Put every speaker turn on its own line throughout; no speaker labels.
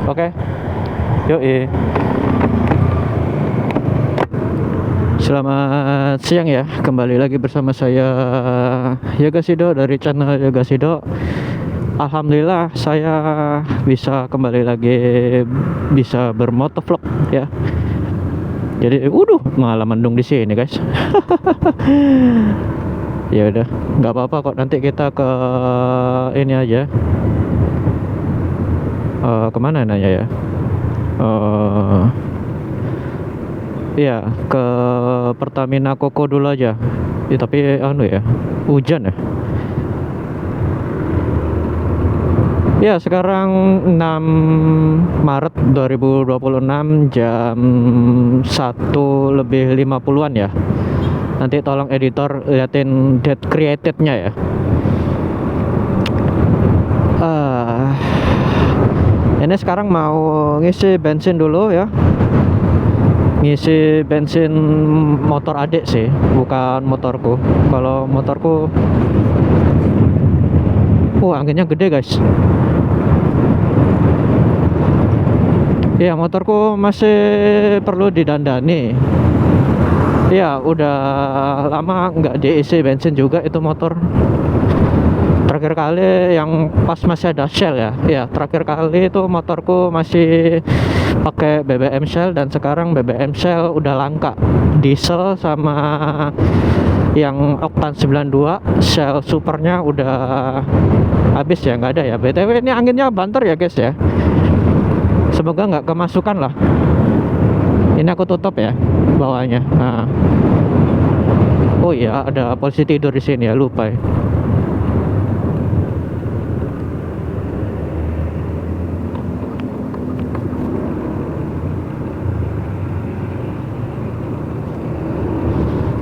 Oke. Yoi. Selamat siang ya. Kembali lagi bersama saya Yoga Sido dari channel Yoga Sido. Alhamdulillah saya bisa kembali lagi bisa bermotovlog ya. Jadi malah mendung di sini guys. Ya udah, nggak apa-apa kok, nanti kita ke ini aja. Kemana nanya ya? Iya, ke Pertamina Koko dulu aja. Ya, tapi hujan ya. Ya, sekarang 6 Maret 2026 jam 1:50 ya. Nanti tolong editor liatin date created-nya ya. Ini sekarang mau ngisi bensin dulu ya. Ngisi bensin motor adik sih, bukan motorku. Kalau motorku anginnya gede guys. Ya, motorku masih perlu didandani. Ya, udah lama nggak diisi bensin juga itu motor. Terakhir kali yang pas masih ada Shell ya. Ya, terakhir kali itu motorku masih pakai BBM Shell, dan sekarang BBM Shell udah langka. Diesel sama yang oktan 92 Shell Supernya udah habis ya, nggak ada ya. BTW ini anginnya banter ya guys ya. Semoga nggak kemasukan lah. Ini aku tutup ya bawahnya. Nah. Oh iya, ada polisi tidur di sini ya, lupa ya.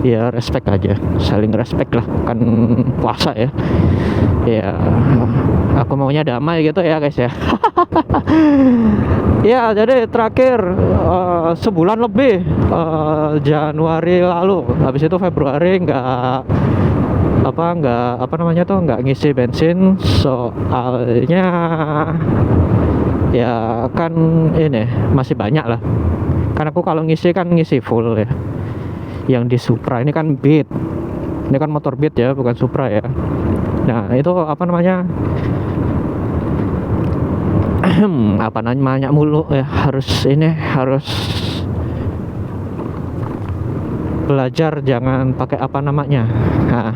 Ya respect aja, saling respect lah, kan puasa ya. Ya, aku maunya damai gitu ya guys ya. Ya, jadi terakhir sebulan lebih, Januari lalu, habis itu Februari nggak ngisi bensin, soalnya ya kan ini masih banyak lah. Kan aku kalau ngisi full ya. Yang di Supra ini kan Beat, ini kan motor Beat ya, bukan Supra ya. Nah itu mulu ya, harus belajar jangan pakai nah,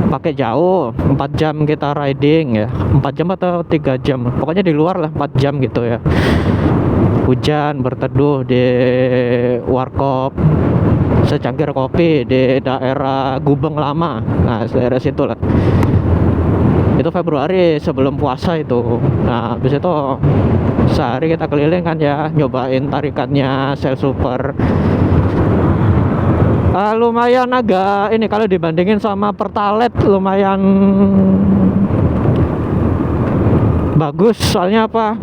pakai jauh 4 jam kita riding ya, 4 jam atau 3 jam, pokoknya di luar lah 4 jam gitu ya. Hujan, berteduh di warkop secangkir kopi di daerah Gubeng Lama. Nah, daerah situ lah. Itu Februari sebelum puasa itu. Nah, habis itu sehari kita keliling kan ya, nyobain tarikannya Shell Super. Lumayan agak ini, kalau dibandingin sama Pertalite lumayan bagus, soalnya apa?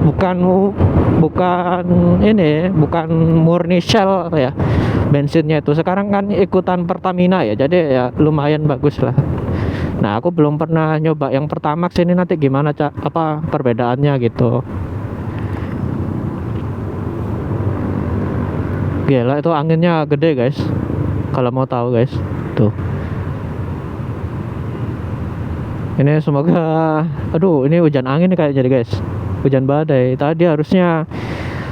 Bukan murni Shell ya bensinnya itu. Sekarang kan ikutan Pertamina ya, jadi ya lumayan bagus lah. Nah, aku belum pernah nyoba yang Pertamax ini, nanti gimana perbedaannya gitu. Gila, itu anginnya gede guys, kalau mau tahu guys. Tuh, ini semoga, ini hujan angin nih kayak jadi guys, hujan badai. Tadi harusnya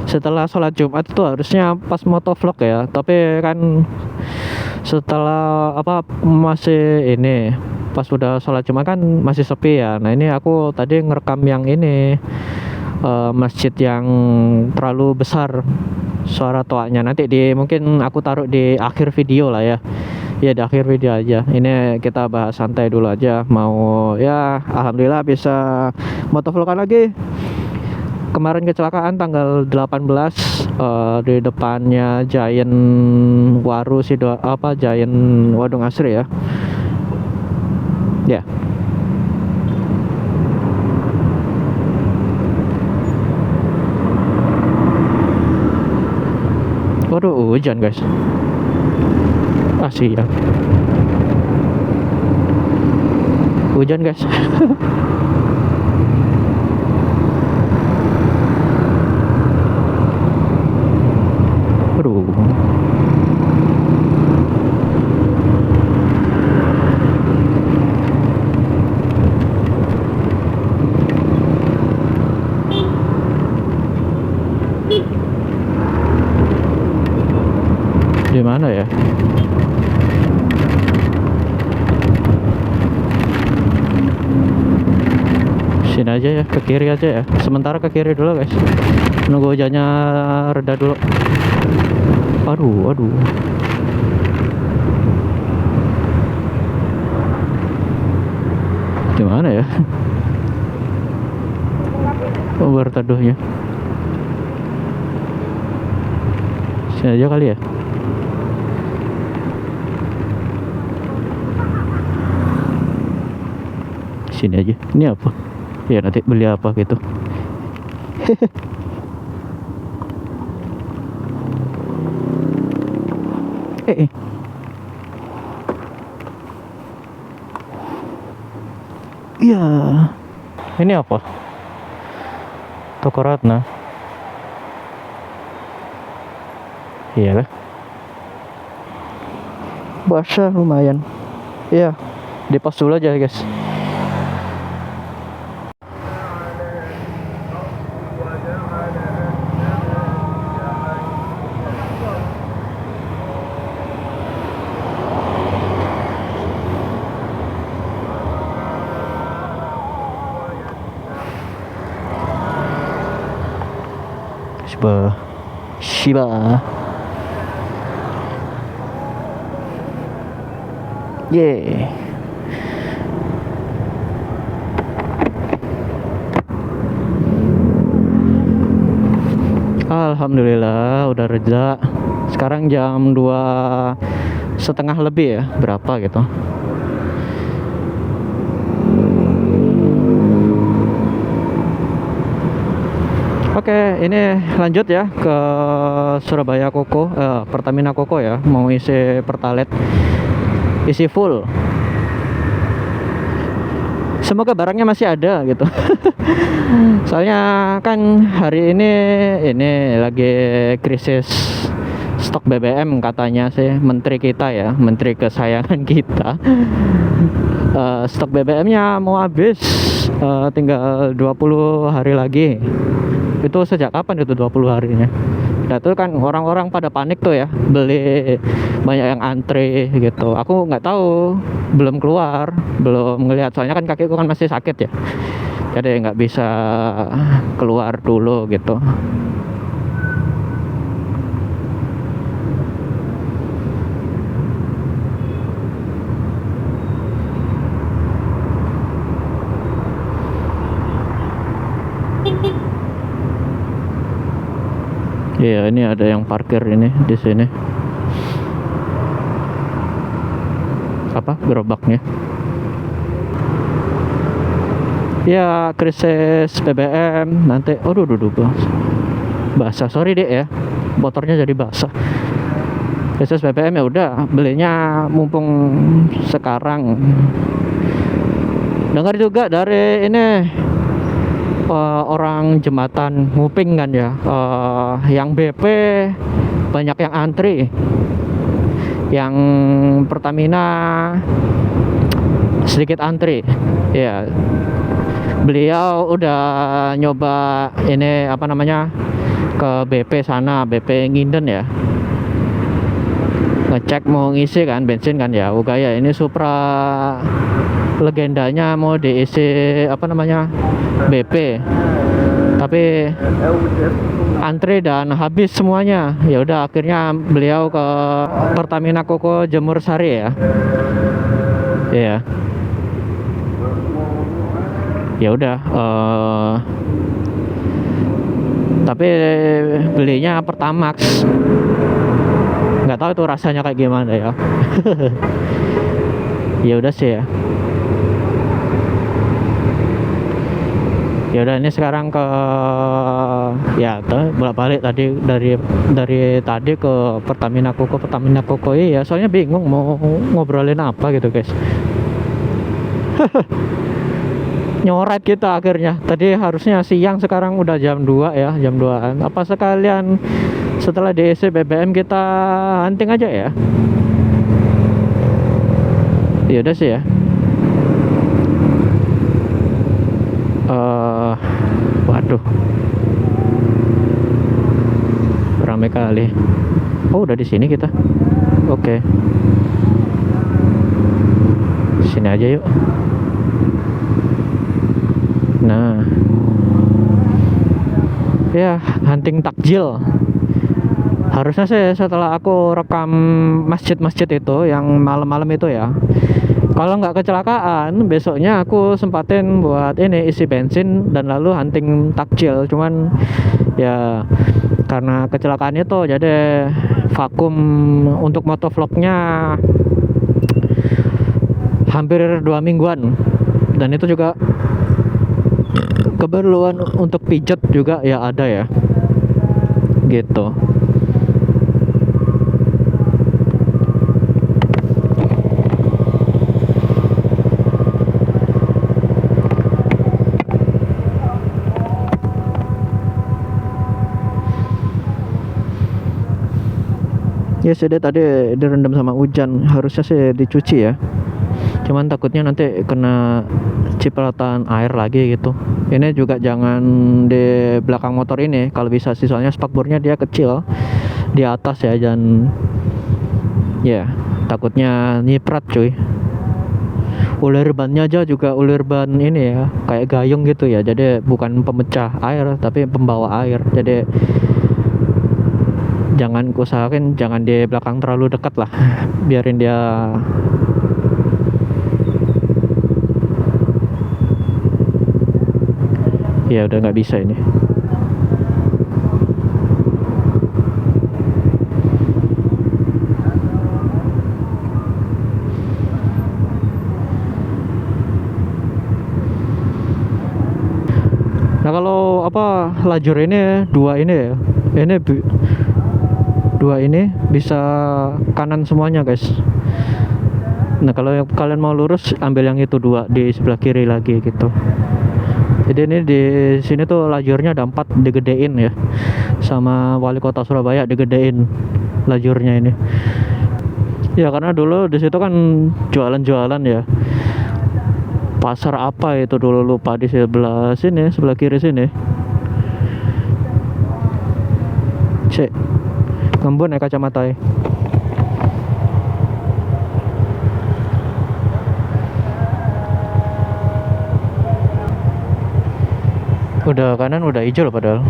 setelah sholat Jumat itu harusnya pas motovlog ya, tapi kan setelah masih ini pas udah sholat Jumat kan masih sepi ya. Nah, ini aku tadi ngerekam yang ini, masjid yang terlalu besar suara toanya. Nanti mungkin aku taruh di akhir video lah ya. Ya, di akhir video aja. Ini kita bahas santai dulu aja. Mau ya, alhamdulillah bisa motovlogan lagi. Kemarin kecelakaan tanggal 18 di depannya Giant Waru Giant Wadung Asri ya. Ya. Waduh, hujan guys. Siang. Hujan guys. Gimana ya? Sini aja ya, ke kiri aja ya. Sementara ke kiri dulu guys. Nunggu hujannya reda dulu. Aduh. Gimana ya? Berteduhnya. Sini aja kali ya. Sini aja. Ini apa? Ya nanti beli apa gitu. Iya. Ini apa? Toko Ratna. Iya lah. Basah lumayan. Iya. Di pos dulu aja guys. Shiba. Yeah. Alhamdulillah udah reda. Sekarang jam 2:30 lebih ya, berapa gitu. Oke, ini lanjut ya ke Surabaya Koko, Pertamina Koko ya, mau isi Pertalite, isi full. Semoga barangnya masih ada gitu. Soalnya kan hari ini lagi krisis stok BBM katanya sih menteri kita ya, menteri kesayangan kita. Stok BBM-nya mau habis, tinggal 20 hari lagi. Itu sejak kapan itu 20 harinya? Nah itu kan orang-orang pada panik tuh ya, beli, banyak yang antri gitu. Aku nggak tahu, belum keluar, belum ngelihat, soalnya kan kakiku kan masih sakit ya, jadi nggak bisa keluar dulu gitu. Iya, ini ada yang parkir ini di sini. Apa gerobaknya? Ya, krisis BBM nanti. Aduh, basah. Sorry deh ya, motornya jadi basah. Krisis BBM ya udah, belinya mumpung sekarang. Dengar juga dari ini orang jembatan Nguping kan ya, yang BP banyak yang antri, yang Pertamina sedikit antri ya. Beliau udah nyoba ini apa namanya, ke BP sana, BP Nginden ya, ngecek mau ngisi kan bensin kan ya. Gaya ini Supra legendanya mau diisi apa namanya, BP, tapi antri dan habis semuanya. Ya udah akhirnya beliau ke Pertamina Koko Jemur Sari ya. Iya. Ya udah, tapi belinya Pertamax. Nggak tahu itu rasanya kayak gimana ya. Ya udah sih ya. Ya udah, ini sekarang ke ya bolak-balik tadi dari tadi ke Pertamina Koko ya, soalnya bingung mau ngobrolin apa gitu guys. Nyoret kita akhirnya. Tadi harusnya siang, sekarang udah jam 2 ya, jam 2-an. Apa sekalian setelah diisi BBM kita hunting aja ya. Ya udah sih ya. Waduh, ramai kali. Oh, udah di sini kita. Oke. Sini aja yuk. Nah, ya hunting takjil. Harusnya sih setelah aku rekam masjid-masjid itu yang malam-malam itu ya, kalau nggak kecelakaan besoknya aku sempatin buat ini isi bensin dan lalu hunting takjil. Cuman ya karena kecelakaan itu jadi vakum untuk motovlognya hampir 2 mingguan, dan itu juga keperluan untuk pijet juga ya ada ya gitu. Ya sudah, tadi direndam sama hujan, harusnya sih dicuci ya. Cuman takutnya nanti kena cipratan air lagi gitu. Ini juga jangan di belakang motor ini kalau bisa sih, soalnya spakbornya dia kecil di atas ya, dan ya takutnya nyiprat cuy. Ulir bannya aja juga ulir ban ini ya, kayak gayung gitu ya, jadi bukan pemecah air tapi pembawa air. Jadi jangan, kusahakin jangan di belakang terlalu dekat lah, biarin dia. Ya udah nggak bisa ini. Nah kalau apa lajur ini dua ini ya, ini dua ini bisa kanan semuanya guys. Nah kalau kalian mau lurus ambil yang itu dua di sebelah kiri lagi gitu. Jadi ini di sini tuh lajurnya ada 4, digedein ya, sama wali kota Surabaya digedein lajurnya ini. Ya karena dulu di situ kan jualan-jualan ya. Pasar apa itu dulu lupa, di sebelah sini, sebelah kiri sini. Cek ngembun ya kacamata. Udah kanan udah hijau loh padahal.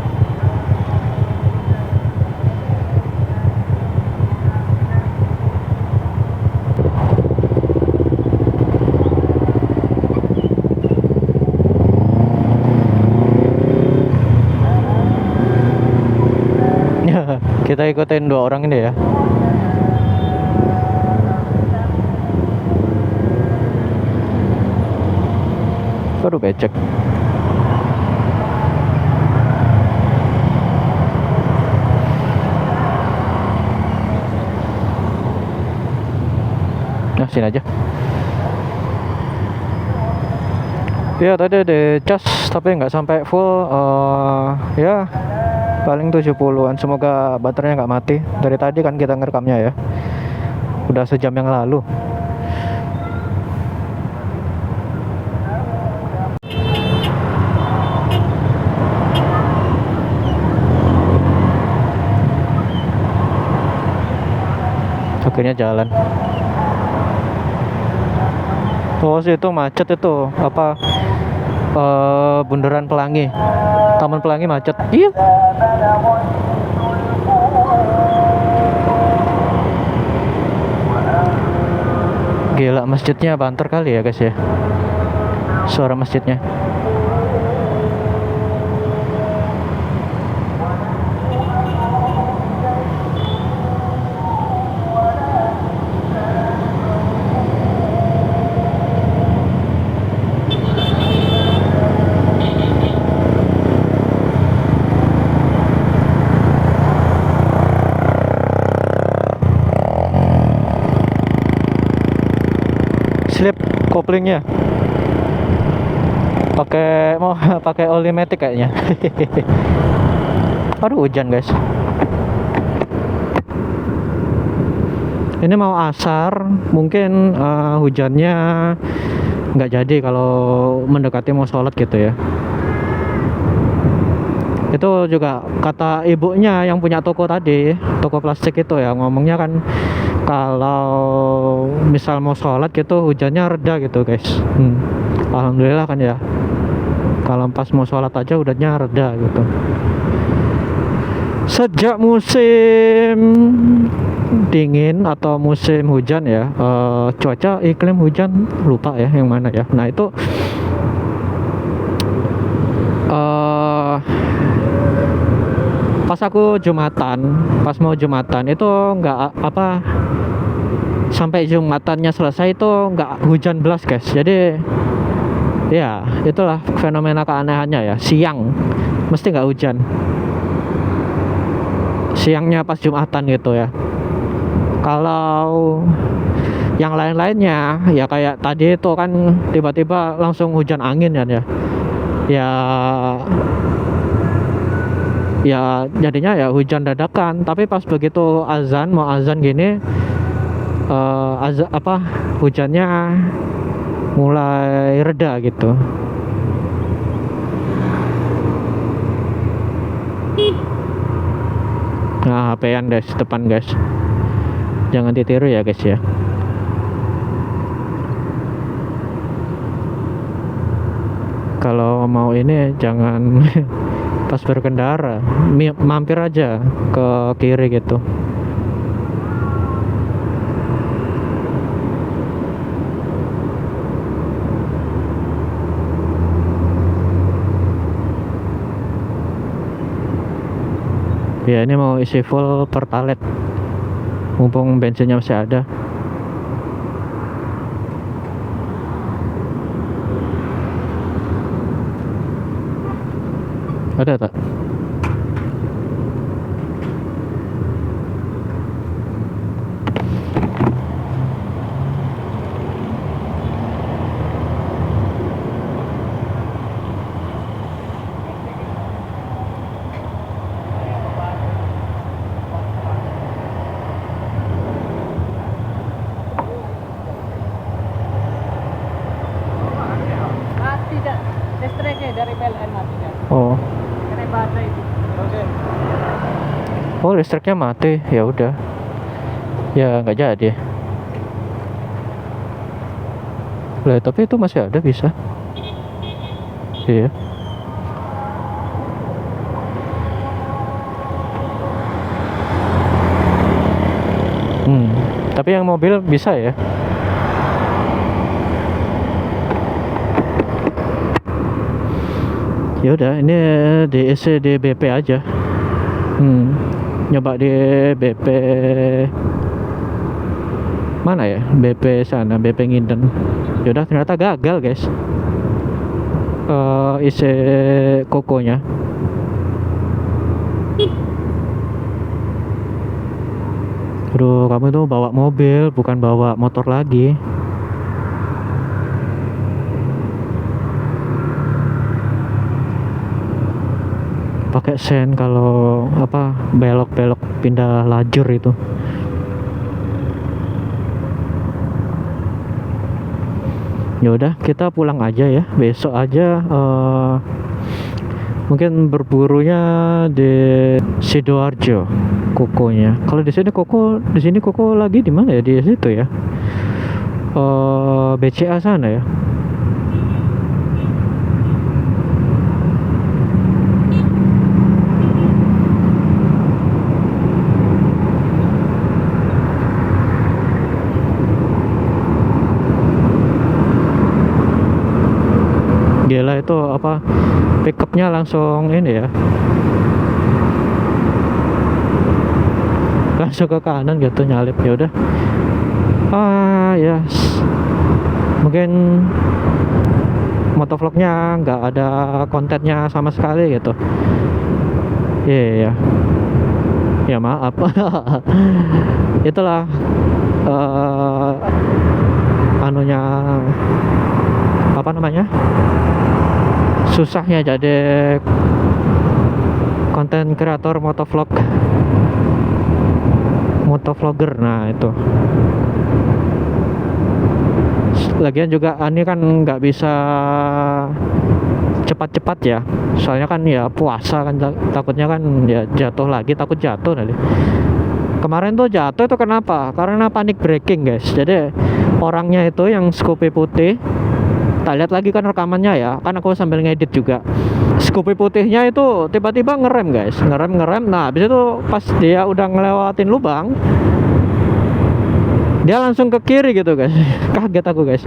Kita ikutin 2 orang ini ya. Aduh becek. Nah sini aja. Ya tadi di cas tapi nggak sampai full, ya paling 70-an. Semoga baterainya nggak mati. Dari tadi kan kita ngerekamnya ya, udah sejam yang lalu. Akhirnya jalan. Oh sih itu macet itu apa, Bundaran Pelangi, Taman Pelangi macet. Iya. Gila, masjidnya banter kali ya guys ya, suara masjidnya. Slip koplingnya mau pakai oli matic kayaknya. Aduh hujan guys. Ini mau asar mungkin, hujannya nggak jadi kalau mendekati mau sholat gitu ya. Itu juga kata ibunya yang punya toko tadi, toko plastik itu ya, ngomongnya kan kalau misal mau sholat gitu hujannya reda gitu guys. Alhamdulillah kan ya, kalau pas mau sholat aja hujannya reda gitu. Sejak musim dingin atau musim hujan ya, cuaca iklim hujan lupa ya yang mana ya. Nah itu pas aku Jumatan, pas mau Jumatan itu nggak apa, sampai Jumatannya selesai itu nggak hujan belas guys. Jadi ya itulah fenomena keanehannya ya, siang mesti nggak hujan, siangnya pas Jumatan gitu ya. Kalau yang lain-lainnya ya kayak tadi itu kan tiba-tiba langsung hujan angin kan ya. Ya jadinya ya hujan dadakan, tapi pas begitu azan mau azan gini hujannya mulai reda gitu. Nah HP-an guys, depan guys, jangan ditiru ya guys ya. Kalau mau ini jangan pas berkendara, mampir aja ke kiri gitu. Ya ini mau isi full Pertalite, mumpung bensinnya masih ada. Ada tak?
Mati dah listriknya dari PLN mati dah.
Oh,
Kena baterai itu. Oke.
oh listriknya mati, ya udah, ya nggak jadi. Lah tapi itu masih ada bisa. Iya. Tapi yang mobil bisa ya. Ya udah, ini diisi di BP aja. Nyoba di BP mana ya? BP sana, BP Nginden. Ya udah ternyata gagal guys. Isi kokonya. Aduh, kamu tuh bawa mobil bukan bawa motor lagi. Pakai sen kalau apa belok-belok pindah lajur itu. Ya udah kita pulang aja ya, besok aja mungkin berburunya di Sidoarjo kokonya. Kalau di sini koko lagi di mana ya, di situ ya, BCA sana ya. Gila itu apa, pickupnya langsung ini ya, langsung ke kanan gitu nyalip. Ya udah, ya mungkin motovlognya nggak ada kontennya sama sekali gitu. Iya, ya maaf. Itulah anunya, apa namanya, susahnya jadi konten kreator motovlogger. Nah itu lagian juga ini kan nggak bisa cepat-cepat ya, soalnya kan ya puasa kan, takutnya kan ya jatuh lagi, takut jatuh nanti. Kemarin tuh jatuh itu kenapa? Karena panic braking guys. Jadi orangnya itu yang Scoopy putih, tak lihat lagi kan rekamannya ya, kan aku sambil ngedit juga. Scoopy putihnya itu tiba-tiba ngerem guys, ngerem. Nah habis itu pas dia udah ngelewatin lubang, dia langsung ke kiri gitu guys. Kaget aku guys.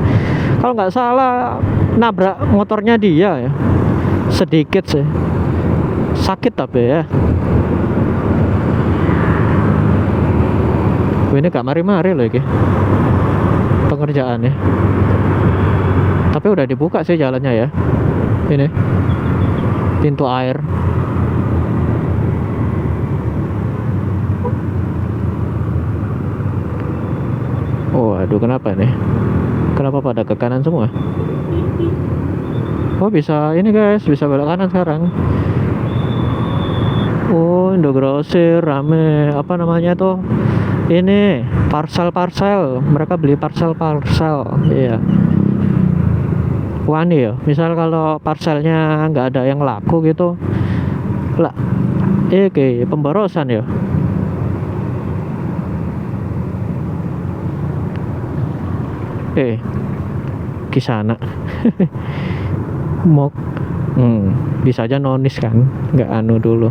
Kalau nggak salah nabrak motornya dia ya, sedikit sih, sakit tapi ya. Ini gak mari-mari loh ini pengerjaannya. Tapi udah dibuka sih jalannya ya. Ini pintu air. Oh aduh, kenapa nih? Kenapa pada ke kanan semua? Oh bisa ini guys, bisa belok kanan sekarang. Oh Indogrosir rame. Apa namanya tuh? Ini parcel, mereka beli parcel. Iya, wani ya, misal kalau parcelnya nggak ada yang laku gitu lah, kayak pemborosan ya. Kisana mok bisa aja nonis kan, nggak anu dulu.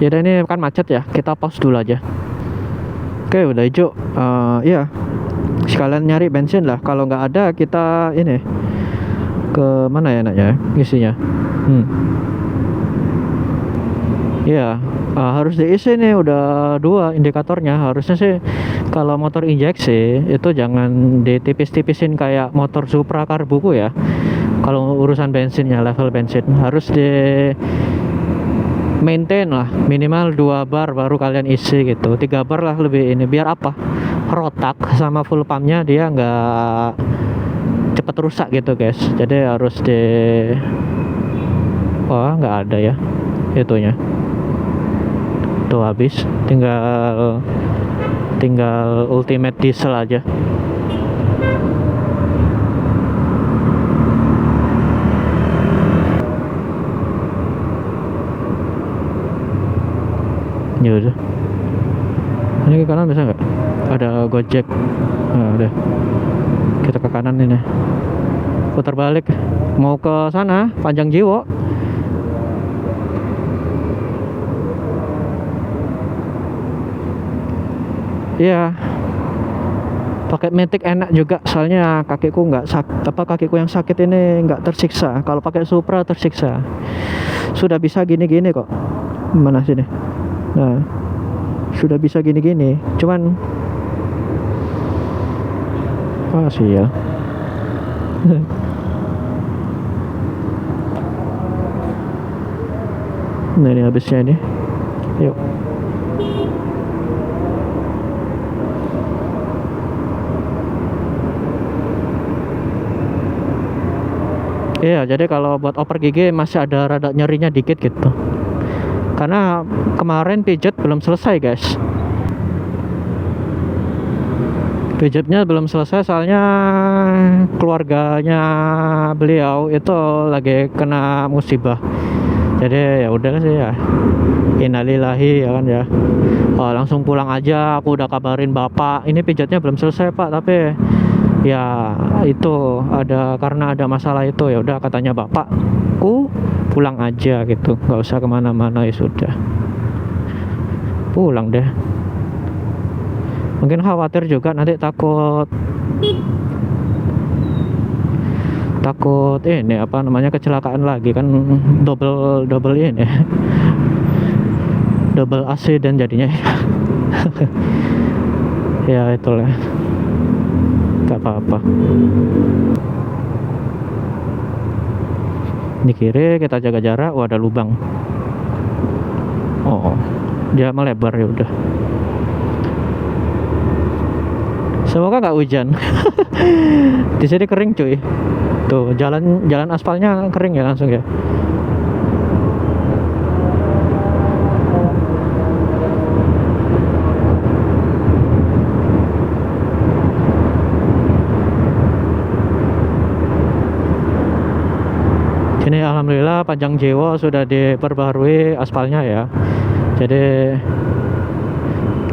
Ya udah, ini kan macet ya, kita pause dulu aja. Oke udah hijau. Iya, sekalian nyari bensin lah. Kalau nggak ada kita ini ke mana ya enaknya isinya. Iya, harus diisi nih, udah 2 indikatornya. Harusnya sih kalau motor injeksi itu jangan ditipis-tipisin kayak motor Supra Karbuku ya. Kalau urusan bensinnya, level bensin harus di maintain lah, minimal 2 bar baru kalian isi gitu. 3 bar lah lebih ini, biar apa, rotak sama full pumpnya dia nggak cepet rusak gitu guys. Jadi harus di nggak ada ya itunya tuh, habis tinggal ultimate diesel aja. Ya udah, ini ke kanan bisa nggak? Ada Gojek. Nah, udah, kita ke kanan ini, putar balik mau ke sana Panjang Jiwo. Iya, pakai Matic enak juga, soalnya kakiku nggak kakiku yang sakit ini nggak tersiksa. Kalau pakai Supra tersiksa. Sudah bisa gini-gini kok. Mana sini? Nah, sudah bisa gini-gini, cuman sih ya. Nah ini habisnya ini, yuk. Iya, jadi kalau buat oper gigi masih ada rada nyerinya dikit gitu. Karena kemarin pijat belum selesai guys. Pijatnya belum selesai soalnya keluarganya beliau itu lagi kena musibah. Jadi ya udah sih ya, innalillahi ya kan ya. Langsung pulang aja, aku udah kabarin bapak. Ini pijatnya belum selesai pak, tapi ya itu ada, karena ada masalah itu, ya udah katanya bapakku pulang aja gitu, nggak usah kemana-mana, ya sudah pulang deh. Mungkin khawatir juga nanti takut ini apa namanya, kecelakaan lagi kan, double ini double accident jadinya. Ya itulah, gak apa-apa. Di kiri kita jaga jarak. Ada lubang. Dia melebar, ya udah. Semoga nggak hujan. Di sini kering cuy. Tuh jalan aspalnya kering ya langsung ya. Ini alhamdulillah Panjang Jiwo sudah diperbarui aspalnya ya. jadi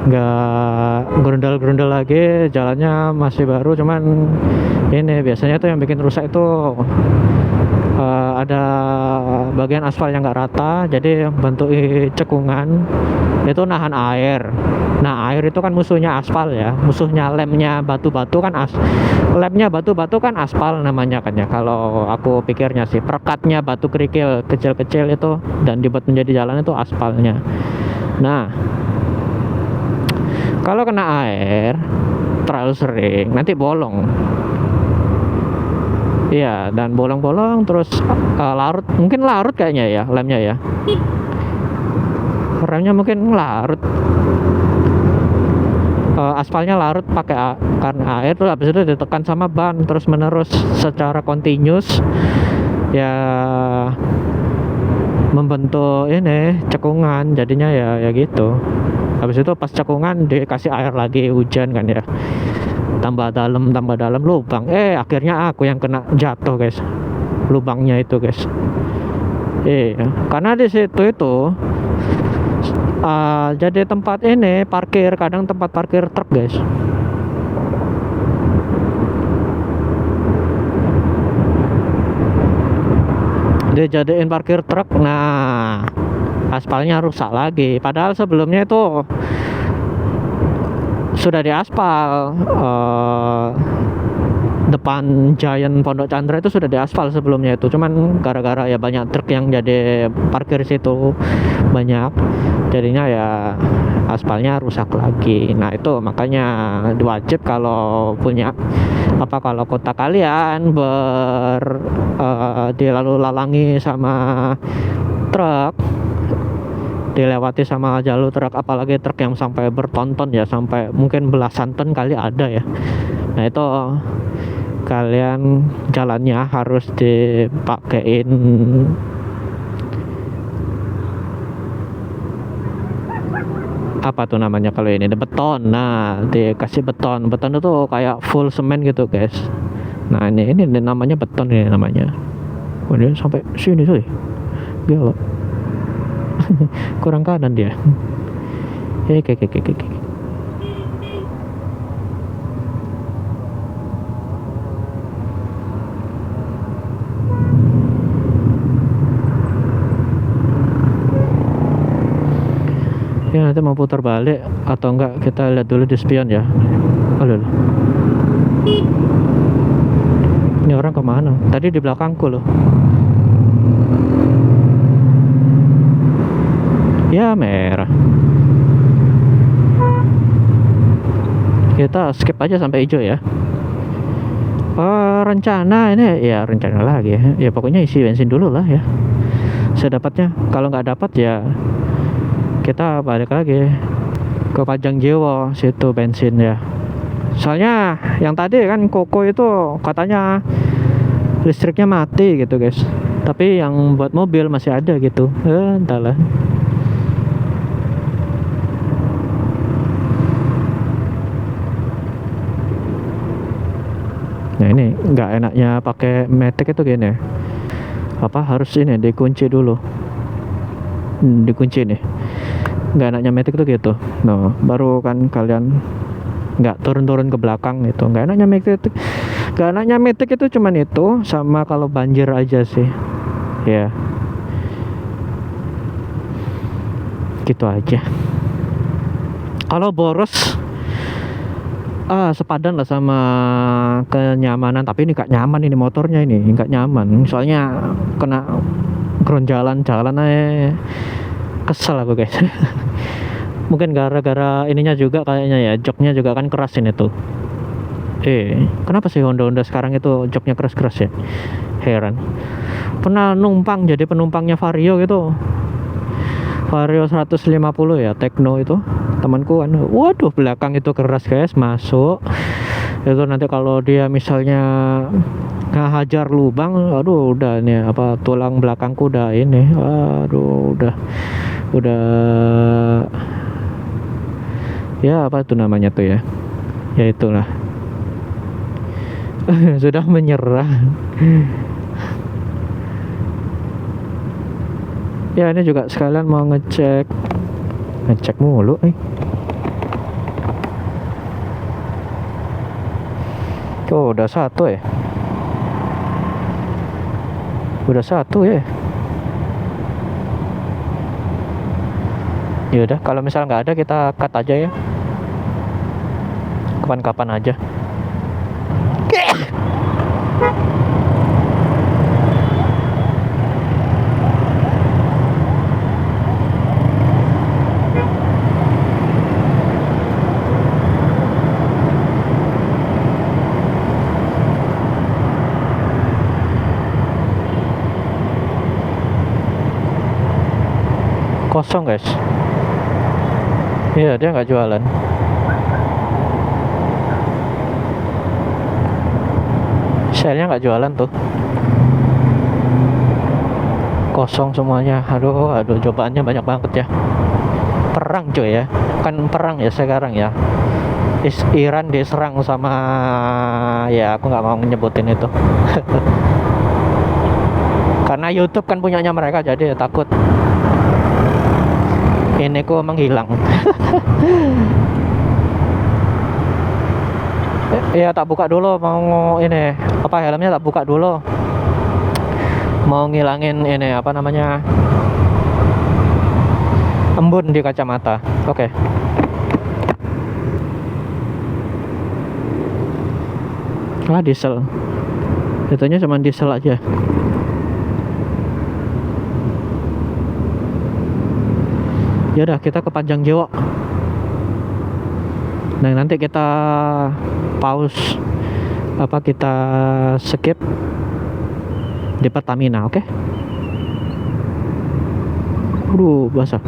nggak gerundel-gerundel lagi, jalannya masih baru. Cuman ini biasanya tuh yang bikin rusak itu ada bagian aspal yang nggak rata, jadi bentuk cekungan itu nahan air. Nah, air itu kan musuhnya aspal ya, musuhnya lemnya batu-batu kan lemnya batu-batu kan aspal namanya kan ya, kalau aku pikirnya sih. Perekatnya batu kerikil kecil-kecil itu dan dibuat menjadi jalan itu aspalnya. Nah, kalau kena air terlalu sering nanti bolong. Iya, dan bolong-bolong terus larut, mungkin larut kayaknya ya lemnya ya. Remnya mungkin larut. Aspalnya larut pakai karena air, terus habis itu ditekan sama ban terus menerus secara continuous ya, membentuk ini cekungan, jadinya ya gitu. Habis itu pas cekungan dikasih air lagi, hujan kan ya, tambah dalam lubang. Akhirnya aku yang kena jatuh guys, lubangnya itu guys. Karena di situ itu jadi tempat ini parkir, kadang tempat parkir truk guys. Dia jadiin parkir truk. Nah, aspalnya rusak lagi, padahal sebelumnya itu sudah diaspal. Depan Giant Pondok Chandra itu sudah diaspal sebelumnya itu, cuman gara-gara ya banyak truk yang jadi parkir situ banyak, jadinya ya aspalnya rusak lagi. Nah, itu makanya wajib kalau punya kalau kota kalian dilalu lalangi sama truk, dilewati sama jalur truk, apalagi truk yang sampai bertonton ya, sampai mungkin belasan ton kali ada ya. Nah, itu kalian jalannya harus dipakein apa tuh namanya kalau ini, beton. Nah, dikasih beton itu kayak full semen gitu guys. Nah, ini namanya beton, ini namanya. Ini sampai sini tuh gila. Kurang kanan dia. Ya, nanti mau putar balik atau enggak kita lihat dulu di spion ya. Halo. Ini orang kemana? Tadi di belakangku loh. Ya, merah. Kita skip aja sampai hijau ya. Rencana ini ya, rencana lagi ya. Ya pokoknya isi bensin dulu lah ya, sedapatnya. Kalau nggak dapat ya kita balik lagi ke Pajang Jewo situ bensin ya. Soalnya yang tadi kan Koko itu katanya listriknya mati gitu guys, tapi yang buat mobil masih ada gitu. Entahlah. Nah, ini nggak enaknya pakai matic itu gini, harus ini dikunci dulu. Dikunci nih, nggak enaknya matic tuh gitu. Nah, baru kan kalian nggak turun ke belakang gitu. Nggak enaknya matic itu cuman itu, sama kalau banjir aja sih ya. Gitu aja. Kalau boros sepadan lah sama kenyamanan, tapi ini gak nyaman, ini motornya ini gak nyaman. Soalnya kena ground jalan aja kesel aku guys. Mungkin gara-gara ininya juga kayaknya ya, joknya juga kan keras ini tuh. Kenapa sih Honda sekarang itu joknya keras-keras ya? Heran. Pernah numpang jadi penumpangnya Vario gitu, Vario 150 ya, Tekno itu temanku kan. Waduh, belakang itu keras guys, masuk itu nanti kalau dia misalnya ngahajar lubang, aduh udah nih tulang belakangku udah ini, aduh udah ya apa tuh namanya tuh ya itulah. Sudah menyerah. Ya, ini juga sekalian mau ngecek Ngecek mulu Oh, udah satu ya. Udah satu ya. Ya udah, kalau misal nggak ada kita cut aja ya. Kapan-kapan aja. Kosong guys. Iya, dia nggak jualan. Share-nya nggak jualan tuh. Kosong semuanya. Aduh, cobaannya banyak banget ya. Perang cuy ya. Kan perang ya sekarang ya. Iran diserang sama, ya aku nggak mau nyebutin itu. Karena YouTube kan punyanya mereka, jadi ya takut ini ku menghilang. Ya tak buka dulu, mau ini apa, helmnya tak buka dulu, mau ngilangin ini apa namanya, embun di kacamata. Oke. Diesel, itunya cuma diesel aja. Ya udah, kita ke Panjang Jiwo. Nah, nanti kita pause apa, kita skip di Pertamina, oke? Basah.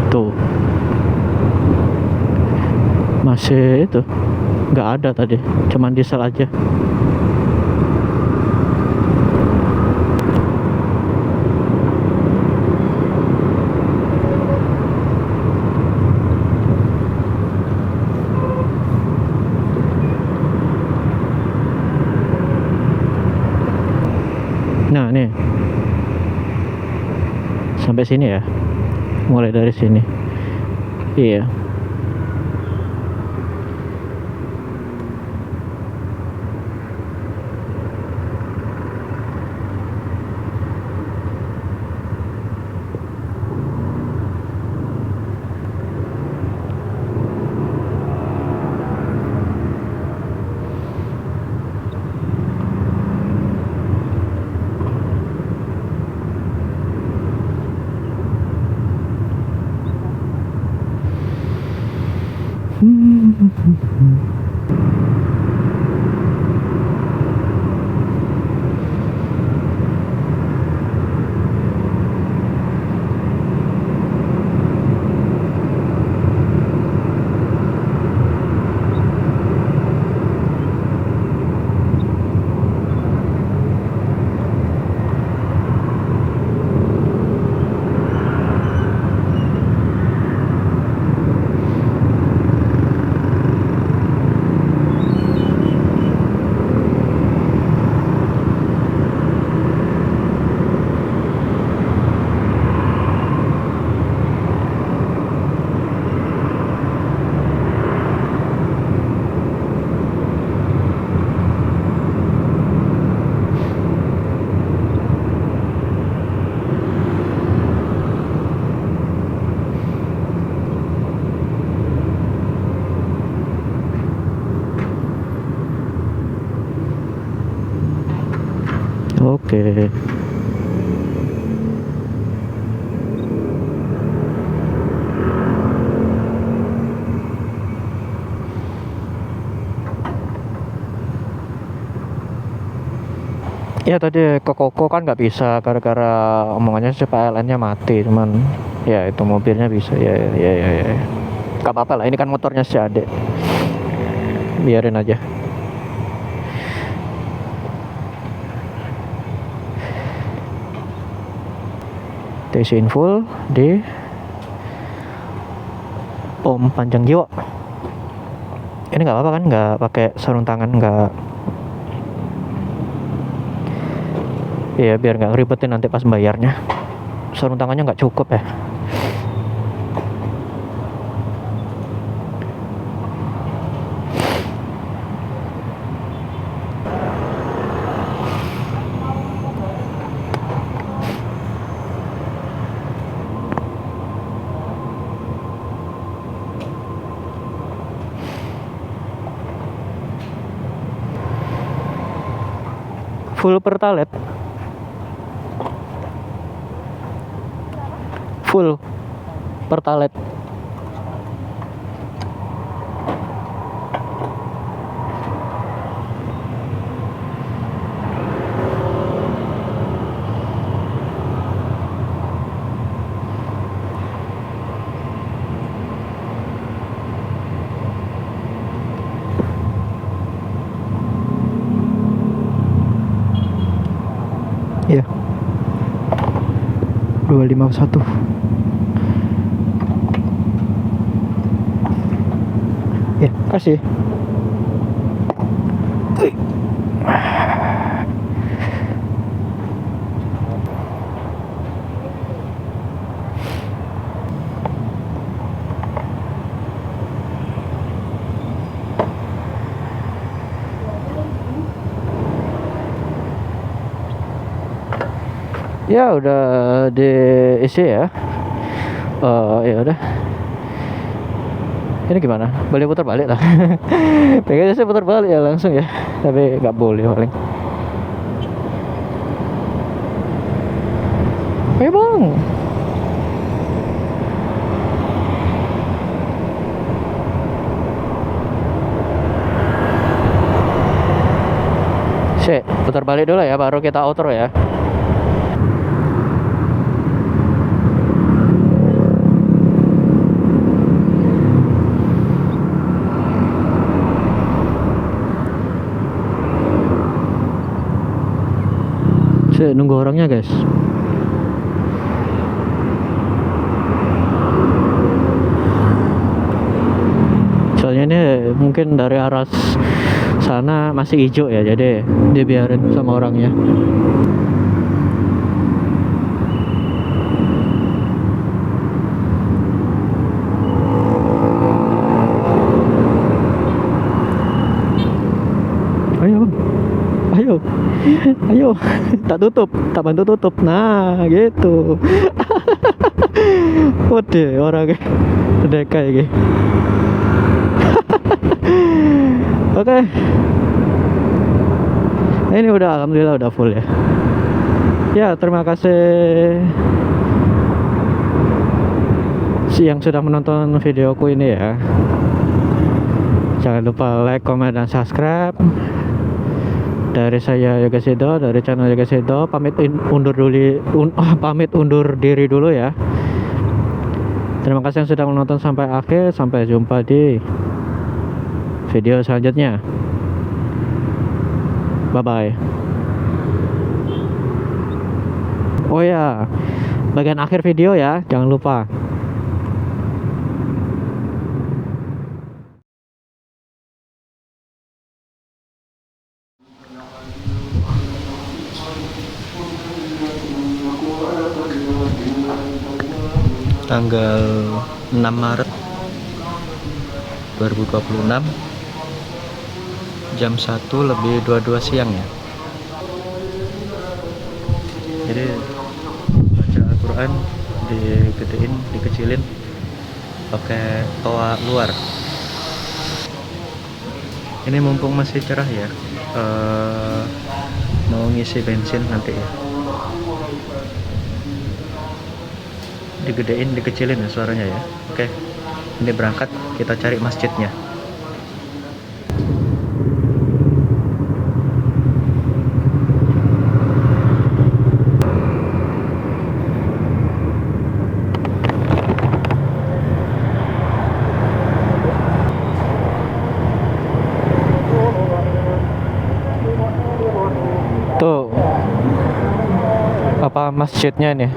Tuh. Masih itu. Nggak ada tadi, cuman diesel aja. Nah, nih. Sampai sini ya. Mulai dari sini. Iya. Oke. Ya tadi ke Koko kan nggak bisa gara-gara omongannya si PLN-nya mati, cuman ya itu mobilnya bisa ya. Gak apa-apa lah, ini kan motornya si Ade, biarin aja. Tesiin full di Om Panjang Jiwo. Ini nggak apa-apa kan, nggak pakai sarung tangan, nggak Iya, biar nggak ngeribetin nanti pas bayarnya. Sarung tangannya nggak cukup ya. Full pertalite. Full pertalite. Iya. 251. Ya, kasih. Ya udah diisi ya. Ya udah. Ini gimana? Boleh putar balik lah. Pengennya saya putar balik ya langsung ya, tapi nggak boleh paling. Ayo bang. Sik, putar balik dulu ya, baru kita outro ya. Sik, nunggu orangnya guys. Soalnya ini mungkin dari arah sana masih hijau ya, jadi dibiarin sama orangnya. Ayo bang, ayo, ayo, tak tutup, tak bantu tutup. Nah, gitu. Waduh, orangnya udah kayak gitu. Oke. Ini udah, alhamdulillah udah full ya. Ya, terima kasih yang sudah menonton videoku ini ya. Jangan lupa like, comment, dan subscribe. Dari saya Yoga Sedo, dari channel Yoga Sedo, pamit undur diri dulu ya. Terima kasih yang sudah menonton sampai akhir. Sampai jumpa di video selanjutnya. Bye bye. Oh ya, bagian akhir video ya, jangan lupa. Tanggal 6 Maret 2026 jam 1:22 siang ya. Jadi baca Al-Quran digedein, dikecilin pakai toa luar. Ini mumpung masih cerah ya, mau ngisi bensin nanti ya. Digedein, dikecilin ya suaranya ya. Oke, ini berangkat, kita cari masjidnya. Tuh apa masjidnya nih.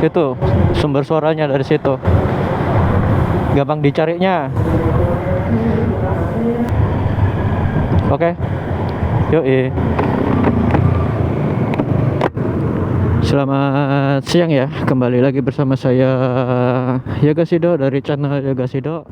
Itu sumber suaranya dari situ. Gampang dicarinya. Oke. Yoi. Selamat siang ya. Kembali lagi bersama saya Yoga Sido dari channel Yoga Sido.